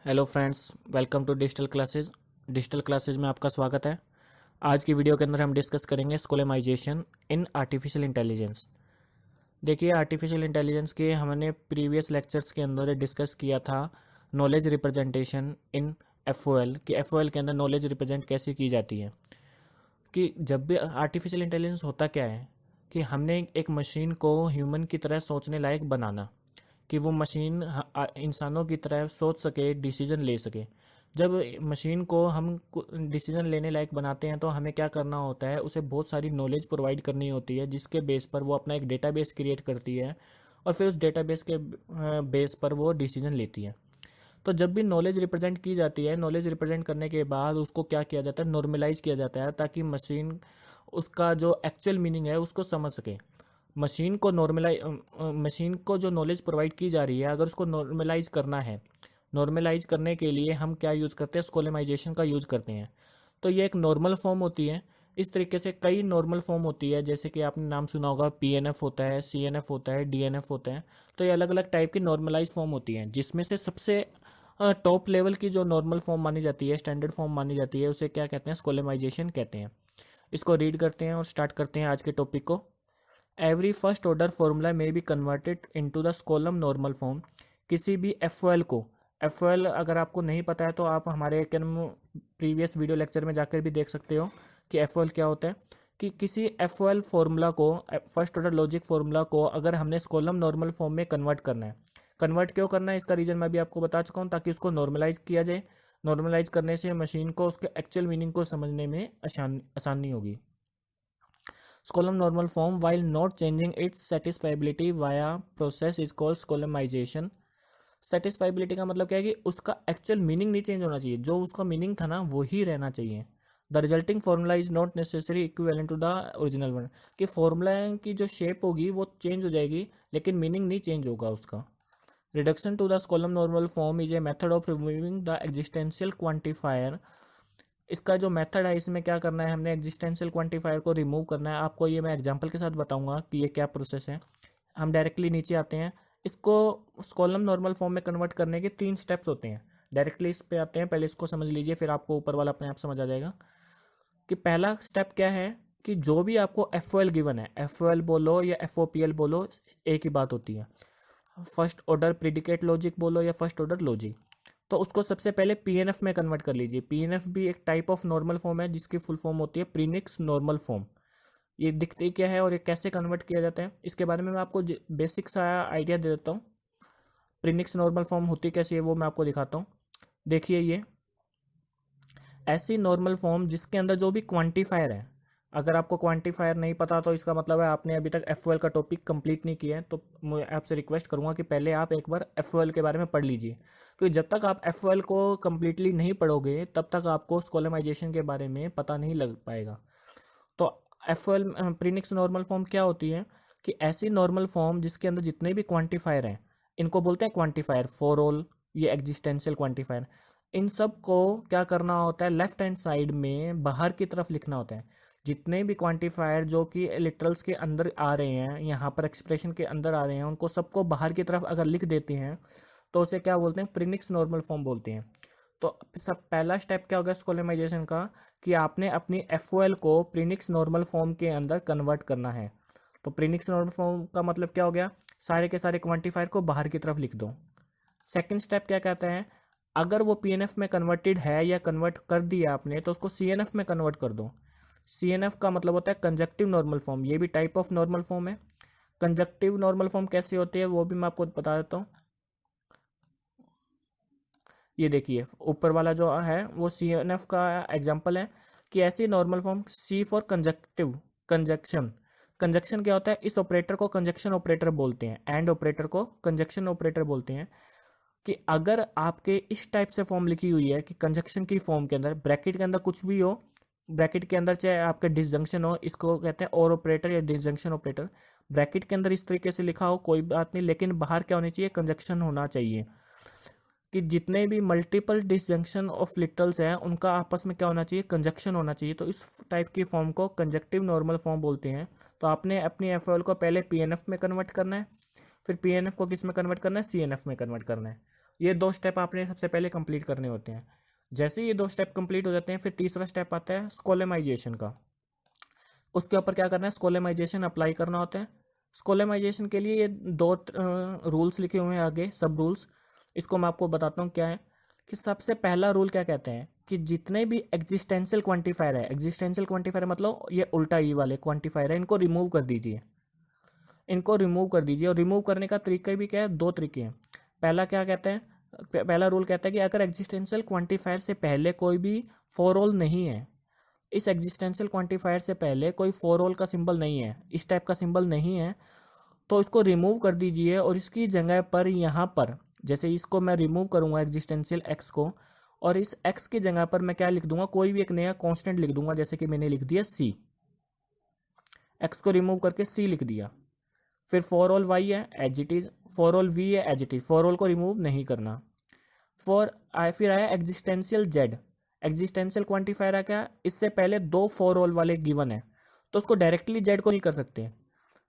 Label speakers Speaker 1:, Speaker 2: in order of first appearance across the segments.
Speaker 1: Hello friends, welcome to digital classes. Digital classes में आपका स्वागत है। आज की वीडियो के अंदर हम डिस्कस करेंगे स्कोलेमाइजेशन इन आर्टिफिशियल इंटेलिजेंस। देखिए, आर्टिफिशियल इंटेलिजेंस के हमने प्रीवियस लेक्चर्स के अंदर डिस्कस किया था नॉलेज रिप्रेजेंटेशन इन एफओएल कि एफओएल के अंदर नॉलेज रिप्रेजेंट कैसे की जाती है। कि जब भी आर्टिफिशियल इंटेलिजेंस होता क्या है कि हमने एक मशीन को ह्यूमन की तरह सोचने लायक बनाना, कि वो मशीन इंसानों की तरह सोच सके, डिसीजन ले सके। जब मशीन को हम डिसीजन लेने लायक बनाते हैं तो हमें क्या करना होता है, उसे बहुत सारी नॉलेज प्रोवाइड करनी होती है, जिसके बेस पर वो अपना एक डेटाबेस क्रिएट करती है और फिर उस डेटाबेस के बेस पर वो डिसीजन लेती है। तो जब भी नॉलेज रिप्रेजेंट की जाती है, नॉलेज रिप्रेजेंट करने के बाद उसको क्या किया जाता है, नॉर्मलाइज किया जाता है, ताकि मशीन उसका जो एक्चुअल मीनिंग है उसको समझ सके। मशीन को जो नॉलेज प्रोवाइड की जा रही है, अगर उसको नॉर्मलाइज करना है, नॉर्मलाइज करने के लिए हम क्या यूज़ करते हैं, स्कोलेमाइजेशन का यूज़ करते हैं। तो ये एक नॉर्मल फॉर्म होती है। इस तरीके से कई नॉर्मल फॉर्म होती है, जैसे कि आपने नाम सुना होगा, पीएनएफ होता है, सीएनएफ होता है, डीएनएफ होता है। तो ये अलग अलग टाइप की नॉर्मलाइज फॉर्म होती हैं, जिसमें से सबसे टॉप लेवल की जो नॉर्मल फॉर्म मानी जाती है, स्टैंडर्ड फॉर्म मानी जाती है, उसे क्या कहते हैं, स्कोलेमाइजेशन कहते हैं। इसको रीड करते हैं और स्टार्ट करते हैं आज के टॉपिक को। एवरी फर्स्ट ऑर्डर फॉर्मूला में be converted into the Skolem normal form. किसी भी एफ को, एफ अगर आपको नहीं पता है तो आप हमारे प्रीवियस वीडियो लेक्चर में जाकर भी देख सकते हो कि एफ क्या होता है। कि किसी एफ फॉर्मूला को, फर्स्ट ऑर्डर लॉजिक फॉर्मूला को अगर हमने स्कोलम नॉर्मल फॉर्म में कन्वर्ट करना है, कन्वर्ट क्यों करना है इसका रीज़न मैं भी आपको बता चुका हूँ, ताकि उसको नॉर्मलाइज किया जाए। नॉर्मलाइज करने से मशीन को उसके एक्चुअल मीनिंग को समझने में आसानी होगी। Scolum normal form, while not changing its satisfiability via process, is called scolumization. सेटिस्फाइबिलिटी का मतलब क्या है कि उसका एक्चुअल मीनिंग नहीं चेंज होना चाहिए, जो उसका मीनिंग था ना वही रहना चाहिए। The resulting formula is not necessary equivalent to the original one. कि फॉर्मूला की जो शेप होगी वो चेंज हो जाएगी, लेकिन मीनिंग नहीं चेंज होगा उसका। Reduction to the Skolem normal form is a method of removing the existential quantifier. इसका जो मेथड है, इसमें क्या करना है, हमने एग्जिस्टेंशियल क्वांटिफायर को रिमूव करना है। आपको ये मैं एग्जांपल के साथ बताऊंगा कि ये क्या प्रोसेस है। हम डायरेक्टली नीचे आते हैं। इसको कॉलम नॉर्मल फॉर्म में कन्वर्ट करने के 3 स्टेप्स होते हैं। डायरेक्टली इस पे आते हैं, पहले इसको समझ लीजिए, फिर आपको ऊपर वाला अपने आप समझ आ जाएगा। कि पहला स्टेप क्या है, कि जो भी आपको एफ गिवन है, एफ बोलो या एफ बोलो, एक ही बात होती है। फर्स्ट ऑर्डर प्रिडिकेट लॉजिक बोलो या फर्स्ट ऑर्डर लॉजिक, तो उसको सबसे पहले पीएनएफ में कन्वर्ट कर लीजिए। पीएनएफ भी एक टाइप ऑफ नॉर्मल फॉर्म है, जिसकी फुल फॉर्म होती है प्रीनिक्स नॉर्मल फॉर्म। ये दिखती क्या है और ये कैसे कन्वर्ट किया जाता है, इसके बारे में मैं आपको बेसिक सा आइडिया दे देता हूँ। प्रीनिक्स नॉर्मल फॉर्म होती कैसी है वो मैं आपको दिखाता हूँ। देखिए, ये ऐसी नॉर्मल फॉर्म जिसके अंदर जो भी क्वांटिफायर है, अगर आपको क्वांटिफायर नहीं पता तो इसका मतलब है आपने अभी तक एफ का टॉपिक कंप्लीट नहीं किया है। तो मैं आपसे रिक्वेस्ट करूंगा कि पहले आप एक बार एफ के बारे में पढ़ लीजिए, क्योंकि जब तक आप एफ को कंप्लीटली नहीं पढ़ोगे तब तक आपको स्कोलेमाइजेशन के बारे में पता नहीं लग पाएगा। तो एफ प्रीनिक्स नॉर्मल फॉर्म क्या होती है, कि ऐसी नॉर्मल फॉर्म जिसके अंदर जितने भी क्वांटिफायर हैं, इनको बोलते हैं क्वांटिफायर, फॉर ऑल, ये एग्जिस्टेंशियल क्वांटिफायर। इन सब को क्या करना होता है, लेफ्ट हैंड साइड में बाहर की तरफ लिखना होता है। जितने भी क्वांटिफायर जो कि लिटरल्स के अंदर आ रहे हैं, यहाँ पर एक्सप्रेशन के अंदर आ रहे हैं, उनको सबको बाहर की तरफ अगर लिख देते हैं तो उसे क्या बोलते हैं, प्रीनिक्स नॉर्मल फॉर्म बोलते हैं। तो सब पहला स्टेप क्या होगा स्कोलेमाइजेशन का, कि आपने अपनी एफ को प्रीनिक्स नॉर्मल फॉर्म के अंदर कन्वर्ट करना है। तो प्रीनिक्स नॉर्मल फॉर्म का मतलब क्या हो गया, सारे के सारे क्वांटिफायर को बाहर की तरफ लिख दो। सेकंड स्टेप क्या कहता है, अगर वो पीएनएफ में कन्वर्टेड है या कन्वर्ट कर दिया आपने, तो उसको सीएनएफ में कन्वर्ट कर दो। सीएनएफ का मतलब होता है कंजक्टिव नॉर्मल फॉर्म। ये भी टाइप ऑफ नॉर्मल फॉर्म है। कंजक्टिव नॉर्मल फॉर्म कैसी होती है वो भी मैं आपको बता देता हूँ। ये देखिए, ऊपर वाला जो है वो सीएनएफ का एग्जांपल है। कि ऐसी normal form C for conjunctive, conjunction. Conjunction क्या होता है, इस ऑपरेटर को कंजक्शन ऑपरेटर बोलते हैं, एंड ऑपरेटर को कंजक्शन ऑपरेटर बोलते हैं। कि अगर आपके इस टाइप से फॉर्म लिखी हुई है कि कंजक्शन की फॉर्म के अंदर ब्रैकेट के अंदर कुछ भी हो, ब्रैकेट के अंदर चाहे आपके डिसजंक्शन हो, इसको कहते हैं और ऑपरेटर या डिसजंक्शन ऑपरेटर। ब्रैकेट के अंदर इस तरीके से लिखा हो कोई बात नहीं, लेकिन बाहर क्या होनी चाहिए, कंजक्शन होना चाहिए। कि जितने भी मल्टीपल डिसजंक्शन ऑफ लिटरल्स हैं उनका आपस में क्या होना चाहिए, कंजक्शन होना चाहिए। तो इस टाइप की फॉर्म को कंजक्टिव नॉर्मल फॉर्म बोलते हैं। तो आपने अपनी एफ को पहले पीएनएफ में कन्वर्ट करना है, फिर पीएनएफ को किस में कन्वर्ट करना है, सीएनएफ में कन्वर्ट करना है। ये 2 स्टेप आपने सबसे पहले कंप्लीट करने होते हैं। जैसे ये 2 स्टेप कंप्लीट हो जाते हैं, फिर तीसरा स्टेप आता है स्कोलेमाइजेशन का। उसके ऊपर क्या करना है, स्कोलेमाइजेशन अप्लाई करना होता है। स्कोलेमाइजेशन के लिए ये 2 रूल्स लिखे हुए हैं आगे, सब रूल्स। इसको मैं आपको बताता हूँ क्या है। कि सबसे पहला रूल क्या कहते हैं कि जितने भी एग्जिस्टेंशियल क्वांटिफायर है, एग्जिस्टेंशियल क्वांटिफायर मतलब ये उल्टा ई वाले क्वांटिफायर है, इनको रिमूव कर दीजिए। इनको रिमूव कर दीजिए। और रिमूव करने का तरीका भी क्या है, 2 तरीके हैं। पहला क्या कहते हैं, पहला रूल कहता है कि अगर एग्जिस्टेंशियल क्वांटिफायर से पहले कोई भी फॉर ऑल नहीं है, इस एग्जिस्टेंशियल क्वांटिफायर से पहले कोई फॉर ऑल का सिंबल नहीं है, इस टाइप का सिंबल नहीं है, तो इसको रिमूव कर दीजिए। और इसकी जगह पर यहाँ पर, जैसे इसको मैं रिमूव करूँगा एग्जिस्टेंशियल एक्स को, और इस एक्स की जगह पर मैं क्या लिख दूंगा, कोई भी एक नया कांस्टेंट लिख दूंगा। जैसे कि मैंने लिख दिया सी, एक्स को रिमूव करके सी लिख दिया। फिर फॉर ऑल वाई है as it is, for all V है as it is, for all को रिमूव नहीं करना। फिर आया एग्जिस्टेंशियल जेड। एग्जिस्टेंशियल क्वांटिफायर है क्या, इससे पहले 2 फॉर ऑल वाले गिवन है, तो उसको डायरेक्टली जेड को नहीं कर सकते,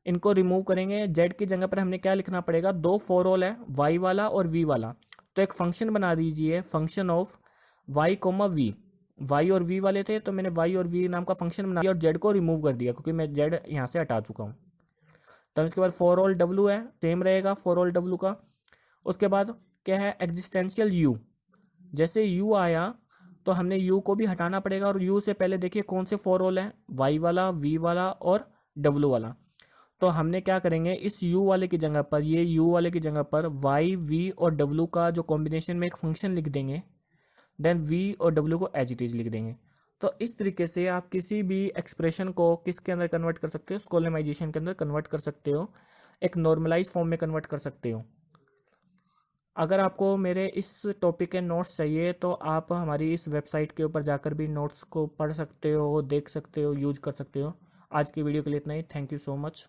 Speaker 1: इनको रिमूव करेंगे। जेड की जगह पर हमने क्या लिखना पड़ेगा, 2 फॉर ऑल है, वाई वाला और वी वाला। तो एक फंक्शन बना दीजिए, function of Y comma V. Y और वी वाले थे, तो मैंने वाई और वी नाम का फंक्शन बना दिया और जेड को रिमूव कर दिया, क्योंकि मैं जेड यहाँ से हटा चुका हूँ। तब इसके बाद फॉर ऑल डब्ल्यू है, सेम रहेगा फॉर ऑल डब्ल्यू का। उसके बाद क्या है, एग्जिस्टेंशियल यू। जैसे यू आया तो हमने यू को भी हटाना पड़ेगा, और यू से पहले देखिए कौन से फॉर ऑल है, वाई वाला, वी वाला और डब्ल्यू वाला। तो हमने क्या करेंगे, इस यू वाले की जगह पर, ये यू वाले की जगह पर वाई, वी और डब्ल्यू का जो कॉम्बिनेशन में एक फंक्शन लिख देंगे, देन वी और डब्ल्यू को एज इट इज लिख देंगे। तो इस तरीके से आप किसी भी एक्सप्रेशन को किसके अंदर कन्वर्ट कर सकते हो, स्कोलेमाइजेशन के अंदर कन्वर्ट कर सकते हो, एक नॉर्मलाइज फॉर्म में कन्वर्ट कर सकते हो। अगर आपको मेरे इस टॉपिक के नोट्स चाहिए तो आप हमारी इस वेबसाइट के ऊपर जाकर भी नोट्स को पढ़ सकते हो, देख सकते हो, यूज कर सकते हो। आज की वीडियो के लिए इतना ही। Thank you so much.